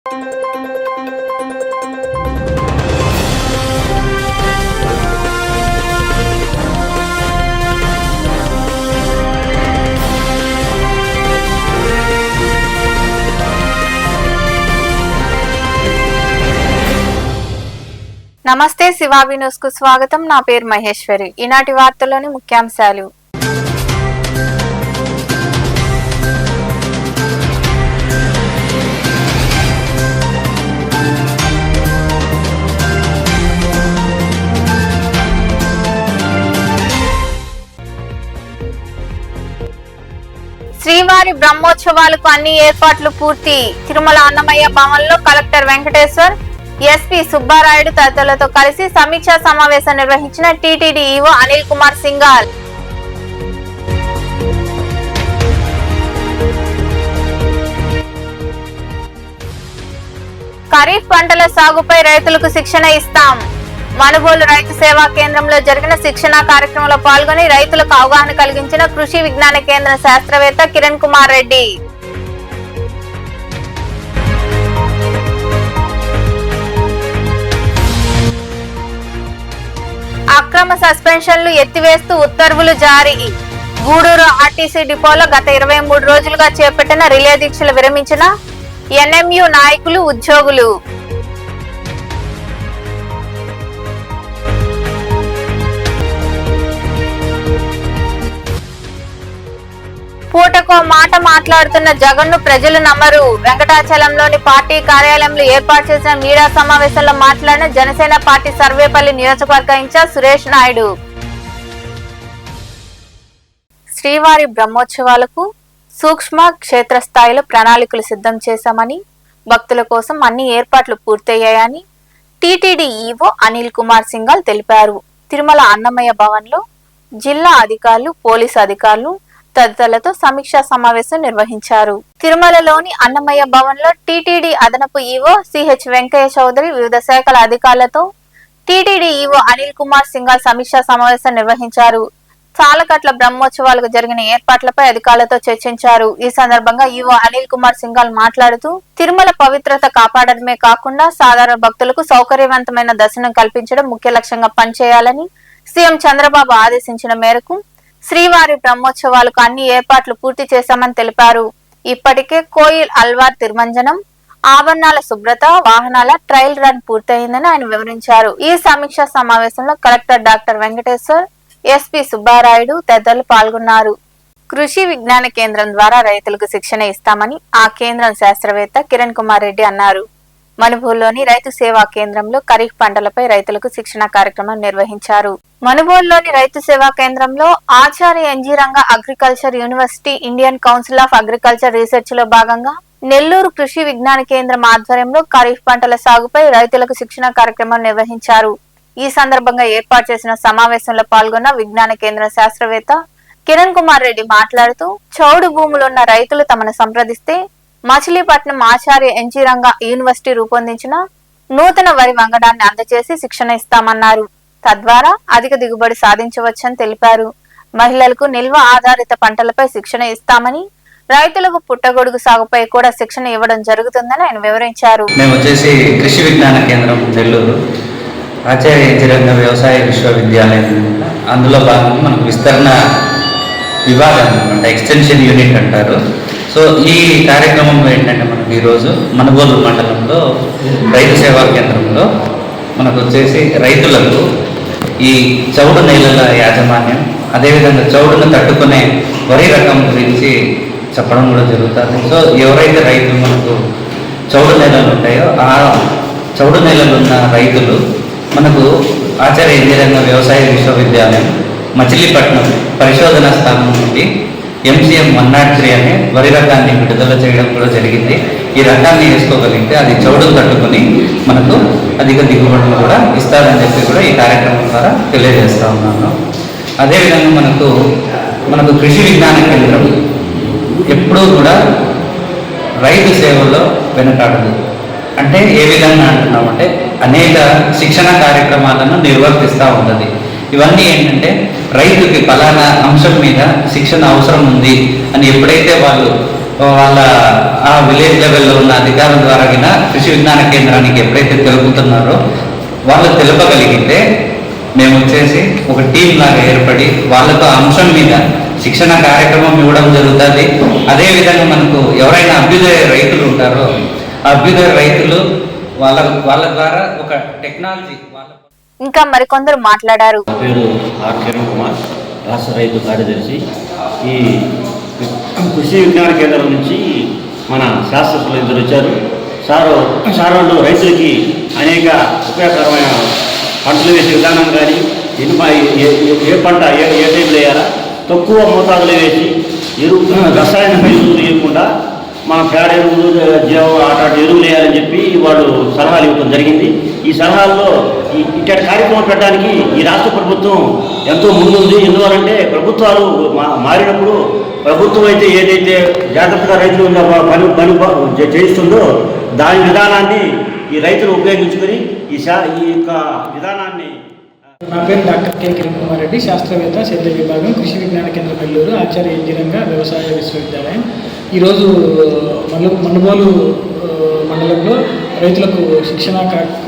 నమస్తే శివాబి న్యూస్ కు స్వాగతం. నా పేరు మహేశ్వరి. ఈనాటి వార్తల్లోని ముఖ్యాంశాలు. శ్రీవారి బ్రహ్మోత్సవాలకు అన్ని ఏర్పాట్లు పూర్తి. తిరుమల అన్నమయ్య భవన్లో కలెక్టర్ వెంకటేశ్వర్, ఎస్పీ సుబ్బారాయుడు తదితరులతో కలిసి సమీక్షా సమావేశం నిర్వహించిన టీటీడీ ఈవో అనిల్ కుమార్ సింఘాల్. ఖరీఫ్ పంటల సాగుపై రైతులకు శిక్షణ ఇస్తాం. మనుబోలు రైతు సేవా కేంద్రంలో జరిగిన శిక్షణ కార్యక్రమంలో పాల్గొని రైతులకు అవగాహన కలిగించిన కృషి విజ్ఞాన కేంద్ర శాస్త్రవేత్త కిరణ్ కుమార్ రెడ్డి. అక్రమ సస్పెన్షన్లు ఎత్తివేస్తూ ఉత్తర్వులు జారీ. గూడూరు ఆర్టీసీ డిపోలో గత 23 రోజులుగా చేపట్టిన రిలే దీక్షలు విరమించిన ఎన్ఎంయు నాయకులు, ఉద్యోగులు. పూటకో మాట మాట్లాడుతున్న జగన్ను ప్రజలు నమ్మరు. వెంకటాచలంలోని పార్టీ కార్యాలయంలో ఏర్పాటు చేసిన మీడియా సమావేశంలో మాట్లాడిన జనసేన పార్టీ సర్వేపల్లి నియోజకవర్గ ఇన్ఛార్జ్ సురేష్ నాయుడు. శ్రీవారి బ్రహ్మోత్సవాలకు సూక్ష్మ క్షేత్రస్థాయిలో ప్రణాళికలు సిద్ధం చేశామని, భక్తుల కోసం అన్ని ఏర్పాట్లు పూర్తయ్యాయని టీటీడీ ఈవో అనిల్ కుమార్ సింఘాల్ తెలిపారు. తిరుమల అన్నమయ్య భవన్లో జిల్లా అధికారులు, పోలీసు అధికారులు తదితరులతో సమీక్షా సమావేశం నిర్వహించారు. తిరుమలలోని అన్నమయ్య భవన్ లో టీటీడీ అదనపు ఈవో సిహెచ్ వెంకయ్య చౌదరి, వివిధ శాఖల అధికారులతో టీటీడీ ఈవో అనిల్ కుమార్ సింఘాల్ సమీక్షా సమావేశం నిర్వహించారు. చాలకట్ల బ్రహ్మోత్సవాలకు జరిగిన ఏర్పాట్లపై అధికారులతో చర్చించారు. ఈ సందర్భంగా ఈవో అనిల్ కుమార్ సింఘాల్ మాట్లాడుతూ, తిరుమల పవిత్రత కాపాడడమే కాకుండా సాధారణ భక్తులకు సౌకర్యవంతమైన దర్శనం కల్పించడం ముఖ్య లక్ష్యంగా పనిచేయాలని సీఎం చంద్రబాబు ఆదేశించిన మేరకు శ్రీవారి బ్రహ్మోత్సవాలకు అన్ని ఏర్పాట్లు పూర్తి చేశామని తెలిపారు. ఇప్పటికే కోయిల్ అల్వార్ తిరుమంజనం, ఆభరణాల శుభ్రత, వాహనాల ట్రయల్ రన్ పూర్తయిందని ఆయన వివరించారు. ఈ సమీక్షా సమావేశంలో collector doctor Venkateshwar, SP Subbarayudu తదితరులు పాల్గొన్నారు. కృషి విజ్ఞాన కేంద్రం ద్వారా రైతులకు శిక్షణ ఇస్తామని ఆ కేంద్రం శాస్త్రవేత్త కిరణ్ కుమార్ రెడ్డి అన్నారు. మనుబోలులోని రైతు సేవా కేంద్రంలో ఖరీఫ్ పంటలపై రైతులకు శిక్షణ కార్యక్రమం నిర్వహించారు. మనుబోలులోని రైతు సేవా కేంద్రంలో Acharya NG Ranga agriculture university, Indian council of agriculture research లో భాగంగా నెల్లూరు కృషి విజ్ఞాన కేంద్రం ఆధ్వర్యంలో ఖరీఫ్ పంటల సాగుపై రైతులకు శిక్షణ కార్యక్రమం నిర్వహించారు. ఈ సందర్భంగా ఏర్పాటు చేసిన సమావేశంలో పాల్గొన్న విజ్ఞాన కేంద్ర శాస్త్రవేత్త కిరణ్ కుమార్ రెడ్డి మాట్లాడుతూ, చౌడు భూములున్న రైతులు తమను సంప్రదిస్తే మచిలీపట్నం ఆచార్య ఎన్జీ రంగా యూనివర్సిటీ రూపొందించిన నూతన వరి వంగడాన్ని అందజేసి శిక్షణ ఇస్తామన్నారు. తద్వారా అధిక దిగుబడి సాధించవచ్చని తెలిపారు. మహిళలకు నిల్వ ఆధారిత పంటలపై శిక్షణ ఇస్తామని, రైతులకు పుట్టగొడుగు సాగుపై కూడా శిక్షణ ఇవ్వడం జరుగుతుందని ఆయన వివరించారు. మేము వచ్చేసి కృషి విజ్ఞాన కేంద్రం నెల్లూరు ఆచార్య ఎన్జీ రంగా వ్యవసాయ విశ్వవిద్యాలయం, అందులో భాగంగా మనకు విస్తరణ విభాగం అనమాట, ఎక్స్టెన్షన్ యూనిట్ అంటారు. సో ఈ కార్యక్రమంలో ఏంటంటే మనకు ఈరోజు మనుబోలు మండలంలో రైతు సేవా కేంద్రంలో మనకు వచ్చేసి రైతులకు ఈ చౌడు నేలల యాజమాన్యం, అదేవిధంగా చౌడును తట్టుకునే వరి రకం గురించి చెప్పడం కూడా జరుగుతుంది. సో ఎవరైతే రైతులు మనకు చౌడు నేలలు ఉంటాయో ఆ చౌడు నేలలు ఉన్న రైతులు మనకు ఆచార్య ఎన్జీ రంగా వ్యవసాయ విశ్వవిద్యాలయం మచిలీపట్నం పరిశోధనా స్థానం నుండి MCM 103 అనే వరి రకాన్ని విడుదల చేయడం కూడా జరిగింది. ఈ రకాన్ని వేసుకోగలిగితే అది చౌడును తట్టుకొని మనకు అధిక దిగుబడులు కూడా ఇస్తారని చెప్పి కూడా ఈ కార్యక్రమం ద్వారా తెలియజేస్తూ ఉన్నాను. అదేవిధంగా మనకు కృషి విజ్ఞాన కేంద్రం ఎప్పుడూ కూడా రైతు సేవల్లో వెనుకాడదు. అంటే ఏ విధంగా అంటున్నామంటే అనేక శిక్షణ కార్యక్రమాలను నిర్వర్తిస్తూ ఉంటుంది. ఇవన్నీ ఏంటంటే రైతుకి ఫలానా అంశం మీద శిక్షణ అవసరం ఉంది అని ఎప్పుడైతే వాళ్ళు వాళ్ళ ఆ విలేజ్ లెవెల్లో ఉన్న అధికారుల ద్వారా కృషి విజ్ఞాన కేంద్రానికి ఎప్పుడైతే తెలుపుతున్నారో వాళ్ళు తెలపగలిగితే మేము వచ్చేసి ఒక టీం లాగా ఏర్పడి వాళ్ళతో అంశం మీద శిక్షణ కార్యక్రమం ఇవ్వడం జరుగుతుంది. అదేవిధంగా మనకు ఎవరైనా అభ్యుదయ రైతులు ఉంటారో ఆ అభ్యుదయ రైతులు వాళ్ళ ద్వారా ఒక టెక్నాలజీ ఇంకా మరికొందరు మాట్లాడారు. పేరు ఆర్ కిరణ్ కుమార్, రాష్ట్ర రైతు కార్యదర్శి. ఈ కృషి విజ్ఞాన కేంద్రం నుంచి మన శాస్త్రజ్ఞులు ఇద్దరు వచ్చారు. సార్ వాళ్ళు రైతులకి అనేక ఉపయోగకరమైన పంటలు వేసే విధానం కానీ ఏ పంట ఏ టైంలో వేయాలా, తక్కువ మోతాదులో వేసి రసాయన ఎరువులు వేయకుండా మన పేడ ఎరువులు జీవం అటు ఎరువులు వేయాలని చెప్పి వాళ్ళు సలహాలు ఇవ్వడం జరిగింది. ఈ సలహాల్లో ఇక్కడి కార్యక్రమం పెట్టడానికి ఈ రాష్ట్ర ప్రభుత్వం ఎంతో ముందుంది. ఎందువలంటే ప్రభుత్వాలు మారినప్పుడు ప్రభుత్వం అయితే ఏదైతే జాగ్రత్తగా రైతులు పని చేయిస్తుందో దాని విధానాన్ని ఈ రైతులు ఉపయోగించుకొని ఈ యొక్క విధానాన్ని. నా పేరు డాక్టర్ కె కిరణ్ కుమార్ రెడ్డి, శాస్త్రవేత్త, సేద్య విభాగం, కృషి విజ్ఞాన కేంద్రం నెల్లూరు, ఆచార్య ఇంజనీరింగ్ వ్యవసాయ విశ్వవిద్యాలయం. ఈరోజు మనుబోలు మండలంలో రైతులకు శిక్షణ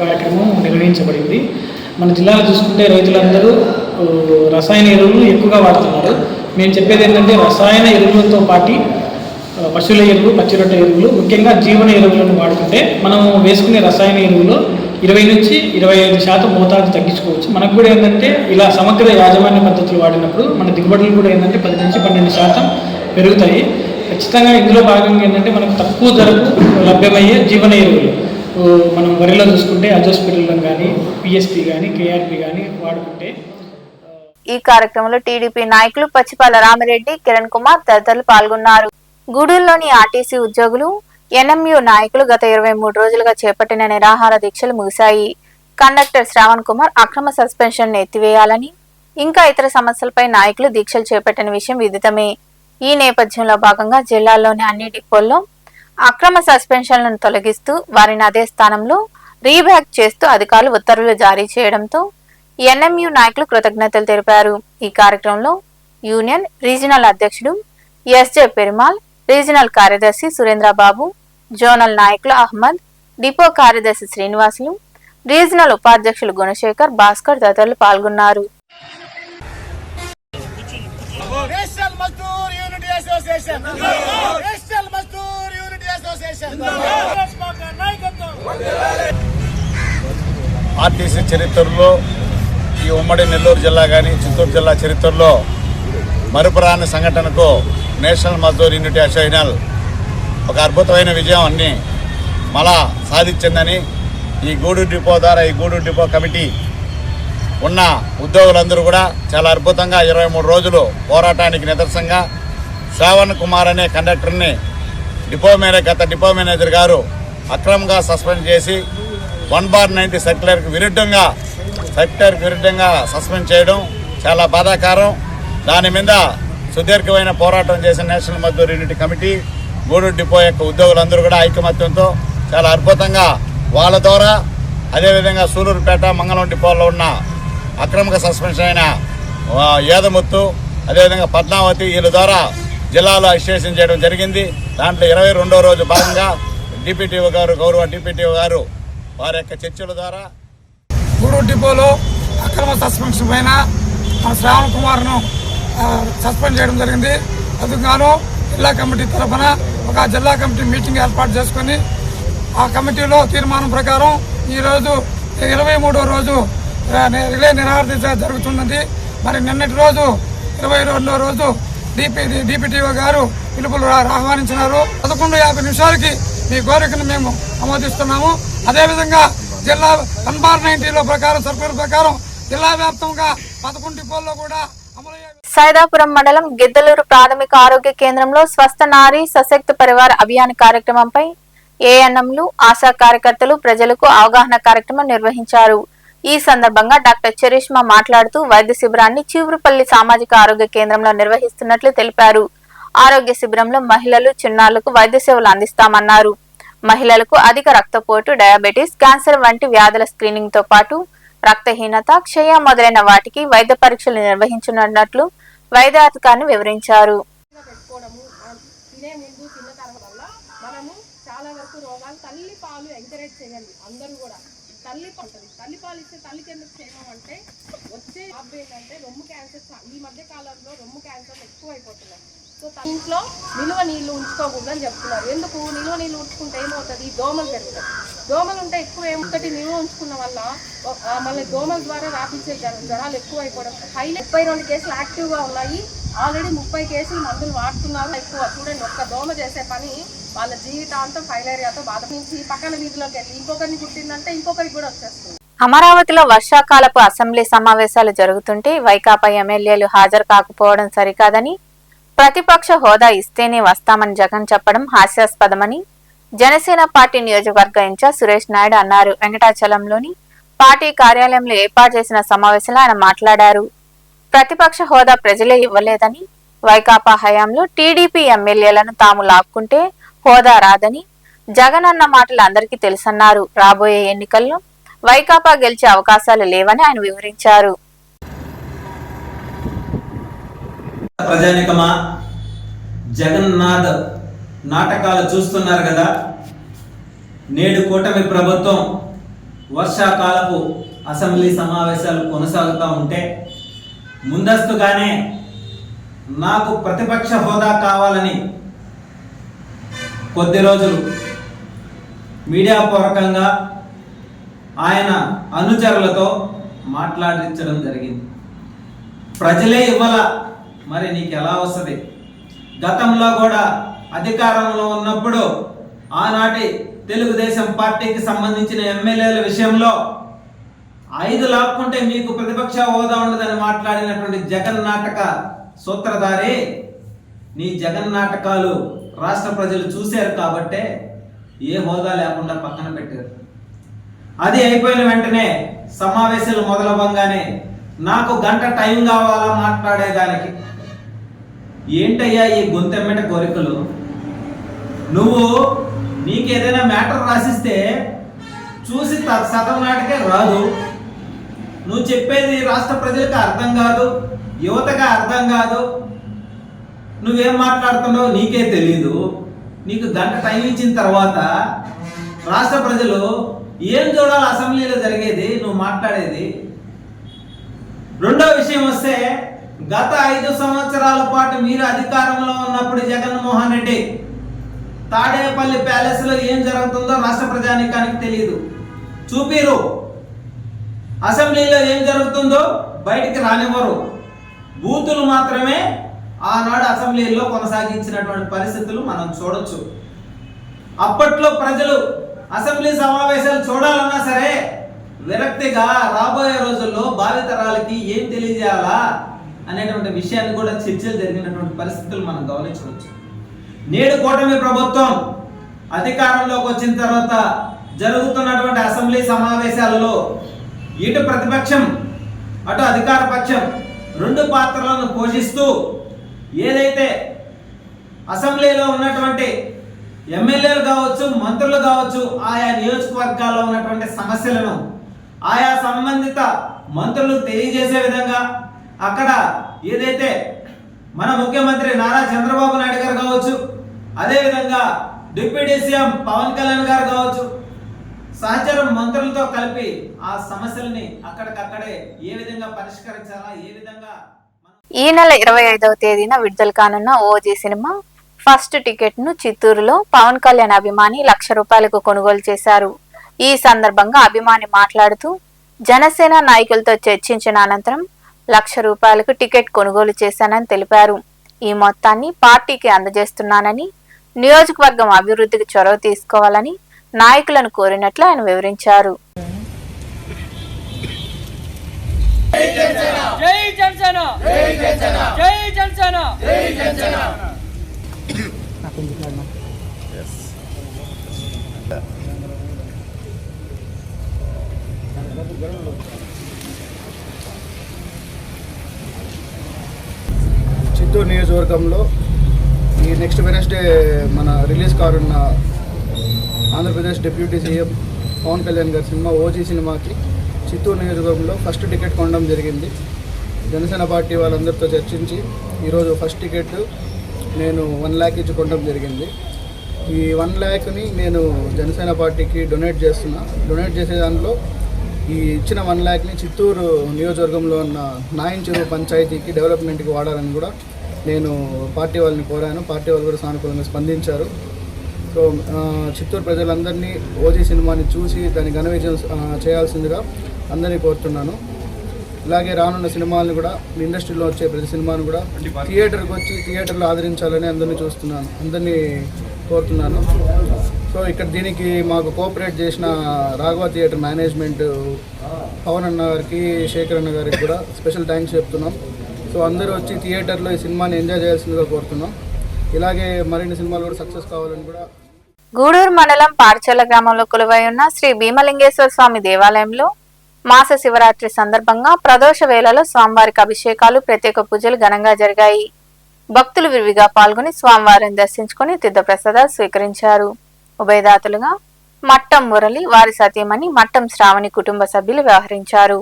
కార్యక్రమం నిర్వహించబడింది. మన జిల్లాలో చూసుకుంటే రైతులందరూ రసాయన ఎరువులు ఎక్కువగా వాడుతున్నారు. మేము చెప్పేది ఏంటంటే రసాయన ఎరువులతో పాటు పశువుల ఎరువులు, పచ్చిరొట్ట ఎరువులు, ముఖ్యంగా జీవన ఎరువులను వాడుకుంటే మనం వేసుకునే రసాయన ఎరువులు 20 నుంచి 25% మోతాదు తగ్గించుకోవచ్చు. మనకు కూడా ఏంటంటే ఇలా సమగ్ర యాజమాన్య పద్ధతులు వాడినప్పుడు మన దిగుబడులు కూడా ఏంటంటే 10 నుంచి 12% పెరుగుతాయి. ఖచ్చితంగా ఇందులో భాగంగా ఏంటంటే మనకు తక్కువ ధరకు లభ్యమయ్యే జీవన ఎరువులు మనం వరిలో చూసుకుంటే అజోస్పిరిలం కానీ, పిఎస్పి కానీ, కేఆర్పి కానీ వాడుకుంటే. ఈ కార్యక్రమంలో టీడీపీ నాయకులు పచ్చిపాల రామిరెడ్డి, కిరణ్ కుమార్ తదితరులు పాల్గొన్నారు. గూడూరులోని ఆర్టీసీ ఉద్యోగులు, ఎన్ఎంయు నాయకులు గత 23 రోజులుగా చేపట్టిన నిరాహార దీక్షలు ముగిశాయి. కండక్టర్ శ్రావణ్ కుమార్ అక్రమ సస్పెన్షన్ ఎత్తివేయాలని, ఇంకా ఇతర సమస్యలపై నాయకులు దీక్షలు చేపట్టిన విషయం విదితమే. ఈ నేపథ్యంలో భాగంగా జిల్లాలోని అన్ని డిపోల్లో అక్రమ సస్పెన్షన్లను తొలగిస్తూ వారిని అదే స్థానంలో రీబ్యాక్ చేస్తూ అధికారులు ఉత్తర్వులు జారీ చేయడంతో ఎన్ఎంయు నాయకులు కృతజ్ఞతలు తెలిపారు. ఈ కార్యక్రమంలో యూనియన్ రీజనల్ అధ్యక్షుడు ఎస్జే పెరుమాల్, రీజనల్ కార్యదర్శి సురేంద్రబాబు, జోనల్ నాయకులు అహ్మద్, డిపో కార్యదర్శి శ్రీనివాసులు, రీజనల్ ఉపాధ్యక్షులు గుణశేఖర్, భాస్కర్ తదితరులు పాల్గొన్నారు. ఆర్టీసీ చరిత్రలో ఈ ఉమ్మడి నెల్లూరు జిల్లా కానీ చిత్తూరు జిల్లా చరిత్రలో మరుపురాని సంఘటనకు నేషనల్ మజ్దూర్ యూనిటీ అసోసియేషన్ ఒక అద్భుతమైన విజయం అన్ని మళ్ళా సాధించిందని ఈ గూడూరు డిపో ద్వారా ఈ గూడూరు డిపో కమిటీ ఉన్న ఉద్యోగులందరూ కూడా చాలా అద్భుతంగా 23 రోజులు పోరాటానికి నిదర్శనంగా శ్రావణ్ కుమార్ అనే కండక్టర్ని గత డిపో మేనేజర్ గారు అక్రమంగా సస్పెండ్ చేసి 1/90 సర్క్యులర్కి విరుద్ధంగా సస్పెండ్ చేయడం చాలా బాధాకరం. దాని మీద సుదీర్ఘమైన పోరాటం చేసిన national Mazdoor unity committee Gudur depot యొక్క ఉద్యోగులందరూ కూడా ఐకమత్యంతో చాలా అద్భుతంగా వాళ్ళ ద్వారా, అదేవిధంగా సూలూరుపేట, మంగళం డిపోలో ఉన్న అక్రమంగా సస్పెన్షన్ అయిన ఏదముత్తు, అదేవిధంగా పద్మావతి వీళ్ళ ద్వారా జిల్లాలో అసోసియేషన్ చేయడం జరిగింది. దాంట్లో 22వ రోజు భాగంగా గౌరవ డిపిటిఓ గారు వారి యొక్క చర్చల ద్వారా గూడూరు డిపోలో అక్రమ సస్పెన్షన్ పైన మన శ్రావణ్ కుమార్ను సస్పెండ్ చేయడం జరిగింది. అందుకు జిల్లా కమిటీ తరఫున ఒక జిల్లా కమిటీ మీటింగ్ ఏర్పాటు చేసుకొని ఆ కమిటీలో తీర్మానం ప్రకారం ఈరోజు 23వ రోజు రిలే నిరాహార దీక్ష జరుగుతున్నది. మరి నిన్నటి రోజు 22వ రోజు డిపిటిఓ గారు పిలుపులు ఆహ్వానించినారు. 11:50 నిమిషాలకి మీ కోరికను మేము ఆమోదిస్తున్నాము. అదేవిధంగా జిల్లా 1/90లో సర్కులర్ ప్రకారం జిల్లా వ్యాప్తంగా 11 డిపోల్లో కూడా అమలయ్యే. సైదాపురం మండలం గిద్దలూరు ప్రాథమిక ఆరోగ్య కేంద్రంలో స్వస్థ నారీ సశక్త పరివార్ అభియాన్ కార్యక్రమంపై ఏఎన్ఎంలు, ఆశా కార్యకర్తలు ప్రజలకు అవగాహన కార్యక్రమం నిర్వహించారు. ఈ సందర్భంగా డాక్టర్ చరిష్మా మాట్లాడుతూ వైద్య శిబిరాన్ని చీవురుపల్లి సామాజిక ఆరోగ్య కేంద్రంలో నిర్వహిస్తున్నట్లు తెలిపారు. ఆరోగ్య శిబిరంలో మహిళలు, చిన్నారులకు వైద్య సేవలు అందిస్తామన్నారు. మహిళలకు అధిక రక్తపోటు, డయాబెటీస్, క్యాన్సర్ వంటి వ్యాధుల స్క్రీనింగ్ తో పాటు రక్తహీనత, క్షయ మొదలైన వాటికి వైద్య పరీక్షలు నిర్వహించనున్నట్లు వైద్యాధికారిని వివరించారు. చేయండి అందరూ కూడా. తల్లి ఉంటుంది, తల్లి పాలు ఇస్తే తల్లికి ఎందుకు చేయమంటే వచ్చే జాబ్ ఏంటంటే రొమ్ము క్యాన్సర్. ఈ మధ్య కాలంలో రొమ్ము క్యాన్సర్ ఎక్కువైపోతున్నాయి. సో ఇంట్లో నిల్వ నీళ్ళు ఉంచుకోకూడదని చెప్తున్నారు. ఎందుకు నిల్వ నీళ్ళు ఉంచుకుంటే ఏమవుతుంది, దోమలు పెరుగుతాయి. దోమలు ఉంటే ఎక్కువ ఏమొకటి నిల్వ ఉంచుకున్న వల్ల మళ్ళీ దోమల ద్వారా రాపించే జ్వరాలు ఎక్కువైపోవడం. 32 కేసులు యాక్టివ్గా ఉన్నాయి. ఆల్రెడీ 30 కేసులు మందులు వాడుతున్నారు. ఎక్కువ చూడండి, ఒక్క దోమ చేసే పని వాళ్ళ జీవితాంతం ఫైలేరియాతో బాధ నుంచి పక్కన వీధిలోకి వెళ్ళి ఇంకొకరిని కుట్టిందంటే ఇంకొకరికి కూడా వచ్చేస్తుంది. అమరావతిలో వర్షాకాలపు అసెంబ్లీ సమావేశాలు జరుగుతుంటే వైకాపా ఎమ్మెల్యేలు హాజరు కాకపోవడం సరికాదని, ప్రతిపక్ష హోదా ఇస్తేనే వస్తామని జగన్ చెప్పడం హాస్యాస్పదమని జనసేన పార్టీ నియోజకవర్గ ఇన్ఛార్జ్ సురేష్ నాయుడు అన్నారు. వెంకటాచలంలోని పార్టీ కార్యాలయంలో ఏర్పాటు చేసిన సమావేశంలో ఆయన మాట్లాడారు. ప్రతిపక్ష హోదా ప్రజలే ఇవ్వలేదని, వైకాపా హయాంలో టీడీపీ ఎమ్మెల్యేలను తాము లాక్కుంటే హోదా రాదని జగన్ అన్న మాటలు అందరికీ తెలుసన్నారు. రాబోయే ఎన్నికల్లో వైకాపా గెలిచే అవకాశాలు లేవని ఆయన వివరించారు. ప్రజానికమా, జగన్నాథ్ నాటకాలు చూస్తున్నారు కదా. నేడు కూటమి ప్రభుత్వం వర్షాకాలపు అసెంబ్లీ సమావేశాలు కొనసాగుతూ ఉంటే ముందస్తుగానే నాకు ప్రతిపక్ష హోదా కావాలని కొద్ది రోజులు మీడియా పూర్వకంగా ఆయన అనుచరులతో మాట్లాడించడం జరిగింది. ప్రజలే ఇవ్వాల, మరి నీకు ఎలా వస్తుంది? గతంలో కూడా అధికారంలో ఉన్నప్పుడు ఆనాటి తెలుగుదేశం పార్టీకి సంబంధించిన ఎమ్మెల్యేల విషయంలో 5 లాక్కుంటే మీకు ప్రతిపక్ష హోదా ఉండదని మాట్లాడినటువంటి జగన్ నాటక సూత్రధారి, నీ జగన్ నాటకాలు రాష్ట్ర ప్రజలు చూశారు కాబట్టే ఏ హోదా లేకుండా పక్కన పెట్టారు. అది అయిపోయిన వెంటనే సమావేశాలు మొదలవ్వగానే నాకు గంట టైం కావాలా మాట్లాడేదానికి. ఏంటయ్యా ఈ గొంతెమ్మెట కోరికలు? నువ్వు నీకేదైనా మ్యాటర్ రాసిస్తే చూసి సగం నాటికే రాదు. నువ్వు చెప్పేది రాష్ట్ర ప్రజలకు అర్థం కాదు, యువతగా అర్థం కాదు. నువ్వేం మాట్లాడుతున్నావు నీకే తెలీదు. నీకు గంట టైం ఇచ్చిన తర్వాత రాష్ట్ర ప్రజలు ఏం చూడాలి అసెంబ్లీలో జరిగేది, నువ్వు మాట్లాడేది. రెండో విషయం వస్తే, గత 5 సంవత్సరాల పాటు మీరు అధికారంలో ఉన్నప్పుడు జగన్మోహన్ రెడ్డి తాడేపల్లి ప్యాలెస్ లో ఏం జరుగుతుందో రాష్ట్ర ప్రజానీకానికి తెలియదు, చూపిరు. అసెంబ్లీలో ఏం జరుగుతుందో బయటికి రానివ్వరు. బూతులు మాత్రమే ఆనాడు అసెంబ్లీలో కొనసాగించినటువంటి పరిస్థితులు మనం చూడొచ్చు. అప్పట్లో ప్రజలు అసెంబ్లీ సమావేశాలు చూడాలన్నా సరే విరక్తిగా రాబోయే రోజుల్లో భావితరాలకి ఏం తెలియజేయాలా అనేటువంటి విషయాన్ని కూడా చర్చలు జరిగినటువంటి పరిస్థితులు మనం గమనించవచ్చు. నేడు కూటమి ప్రభుత్వం అధికారంలోకి వచ్చిన తర్వాత జరుగుతున్నటువంటి అసెంబ్లీ సమావేశాలలో ఇటు ప్రతిపక్షం అటు అధికార పక్షం 2 పాత్రలను పోషిస్తూ ఏదైతే అసెంబ్లీలో ఉన్నటువంటి ఎమ్మెల్యేలు కావచ్చు, మంత్రులు కావచ్చు, ఆయా నియోజకవర్గాల్లో ఉన్నటువంటి సమస్యలను ఆయా సంబంధిత మంత్రులు తెలియజేసే విధంగా, అక్కడ ఏదైతే మన ముఖ్యమంత్రి నారా చంద్రబాబు నాయుడు గారు కావచ్చు, అదేవిధంగా డిప్యూటీ సీఎం పవన్ కళ్యాణ్ గారు కావచ్చు, సహచర మంత్రులతో కలిపి ఆ సమస్యలని అక్కడికక్కడే ఏ విధంగా పరిష్కరించాలా, ఏ విధంగా. ఈ నెల 25వ తేదీన విడుదల కానున్న ఓజీ సినిమా ఫస్ట్ టికెట్ ను చిత్తూరులో పవన్ కళ్యాణ్ అభిమాని ₹1,00,000 కొనుగోలు చేశారు. ఈ సందర్భంగా అభిమాని మాట్లాడుతూ, జనసేన నాయకులతో చర్చించిన అనంతరం ₹1,00,000 టికెట్ కొనుగోలు చేశానని తెలిపారు. ఈ మొత్తాన్ని పార్టీకి అందజేస్తున్నానని, నియోజకవర్గం అభివృద్ధికి చొరవ తీసుకోవాలని నాయకులను కోరినట్లు ఆయన వివరించారు. చిత్తూరు నియోజకవర్గంలో ఈ నెక్స్ట్ వెనస్డే మన రిలీజ్ కానున్న ఆంధ్రప్రదేశ్ డిప్యూటీ సీఎం పవన్ కళ్యాణ్ గారి సినిమా ఓజీ సినిమాకి చిత్తూరు నియోజకవర్గంలో ఫస్ట్ టికెట్ కొనడం జరిగింది. జనసేన పార్టీ వాళ్ళందరితో చర్చించి ఈరోజు ఫస్ట్ టికెట్ నేను 1 lakh ఇచ్చి కొనడం జరిగింది. ఈ 1 lakh నేను జనసేన పార్టీకి డొనేట్ చేసే దాంట్లో ఈ ఇచ్చిన 1 lakh చిత్తూరు నియోజకవర్గంలో ఉన్న నాయన్ చెరువు పంచాయతీకి డెవలప్మెంట్కి వాడాలని కూడా నేను పార్టీ వాళ్ళని కోరాను. పార్టీ వాళ్ళు కూడా సానుకూలంగా స్పందించారు. సో చిత్తూరు ప్రజలందరినీ ఓజీ సినిమాని చూసి దాన్ని ఘన విజయం చేయాల్సిందిగా అందరినీ కోరుతున్నాను. ఇలాగే రానున్న సినిమాలను కూడా ఇండస్ట్రీలో వచ్చే ప్రతి సినిమాను కూడా థియేటర్కి వచ్చి థియేటర్లో ఆదరించాలని అందరినీ కోరుతున్నాను. సో ఇక్కడ దీనికి మాకు కోఆపరేట్ చేసిన రాఘవ థియేటర్ మేనేజ్మెంట్ పవన్ అన్న గారికి, శేఖర్ అన్న గారికి కూడా స్పెషల్ థ్యాంక్స్ చెప్తున్నాం. సో అందరూ వచ్చి థియేటర్లో ఈ సినిమాని ఎంజాయ్ చేయాల్సిందిగా కోరుతున్నాం. ఇలాగే మరిన్ని సినిమాలు కూడా సక్సెస్ కావాలని కూడా. గూడూరు మండలం పార్చల గ్రామంలో కొలువై ఉన్న శ్రీ భీమలింగేశ్వర స్వామి దేవాలయంలో మాస శివరాత్రి సందర్భంగా ప్రదోష వేళలో స్వామివారికి అభిషేకాలు, ప్రత్యేక పూజలు ఘనంగా జరిగాయి. భక్తులు విరివిగా పాల్గొని స్వామివారిని దర్శించుకుని తీర్థప్రసాదాలు స్వీకరించారు. ఉభయదాతలుగా మట్టం మురళి, వారి సతీమణి మట్టం శ్రావణి కుటుంబ సభ్యులు వ్యవహరించారు.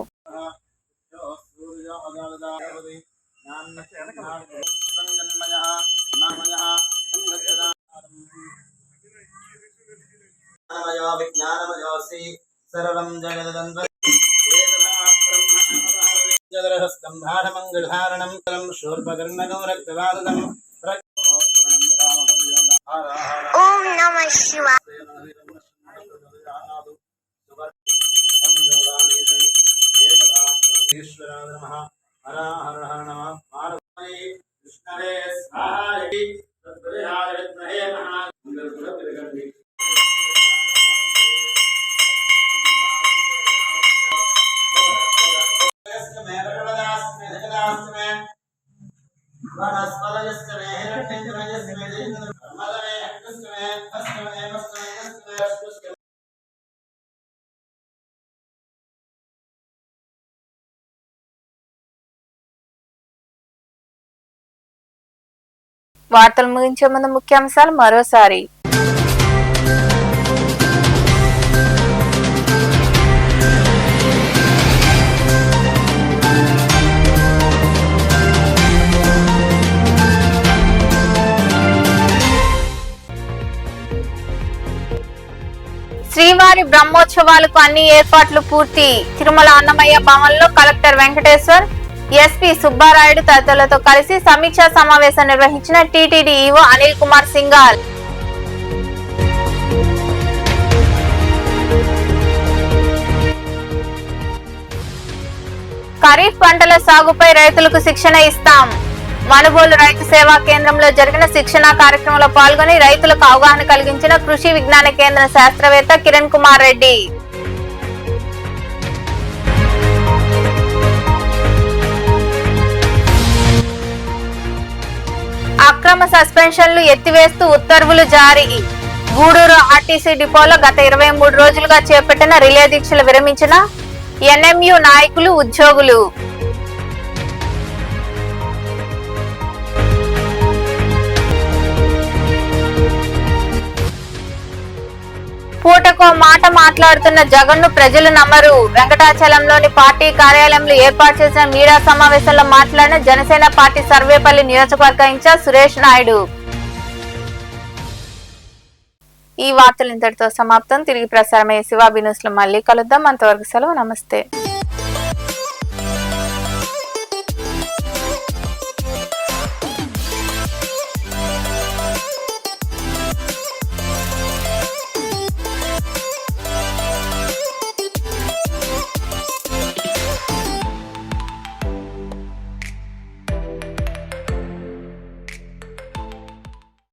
ఓం నమః శివాయ. వార్తలు ముగించే ముందు ముఖ్యాంశాలు మరోసారి. శ్రీవారి బ్రహ్మోత్సవాలకు అన్ని ఏర్పాట్లు పూర్తి. తిరుమల అన్నమయ్య భవన్లో కలెక్టర్ వెంకటేశ్వర్, ఎస్పీ సుబ్బారాయుడు తదితరులతో కలిసి సమీక్షా సమావేశం నిర్వహించిన టీటీడీ ఈవో అనిల్ కుమార్ సింఘాల్. ఖరీఫ్ పంటల సాగుపై రైతులకు శిక్షణ ఇస్తాం. మనుబోలు రైతు సేవా కేంద్రంలో జరిగిన శిక్షణా కార్యక్రమంలో పాల్గొని రైతులకు అవగాహన కలిగించిన కృషి విజ్ఞాన కేంద్ర శాస్త్రవేత్త కిరణ్ కుమార్ రెడ్డి. అక్రమ సస్పెన్షన్లు ఎత్తివేస్తూ ఉత్తర్వులు జారీ. గూడూరు ఆర్టీసీ డిపోలో గత 23 రోజులుగా చేపట్టిన రిలే దీక్షలు విరమించిన ఎన్ఎంయు నాయకులు, ఉద్యోగులు. పూటకో మాట మాట్లాడుతున్న జగన్ను ప్రజలు నమ్మరు. వెంకటాచలంలోని పార్టీ కార్యాలయంలో ఏర్పాటు చేసిన మీడియా సమావేశంలో మాట్లాడిన జనసేన పార్టీ సర్వేపల్లి నియోజకవర్గ ఇన్ఛార్జ్ సురేష్ నాయుడు. ఈ వార్తలు ఇంతటితో సమాప్తం. తిరిగి ప్రసారమయ్యే శివాబి న్యూస్ లో మళ్ళీ కలుద్దాం. అంతవరకు సెలవు. నమస్తే.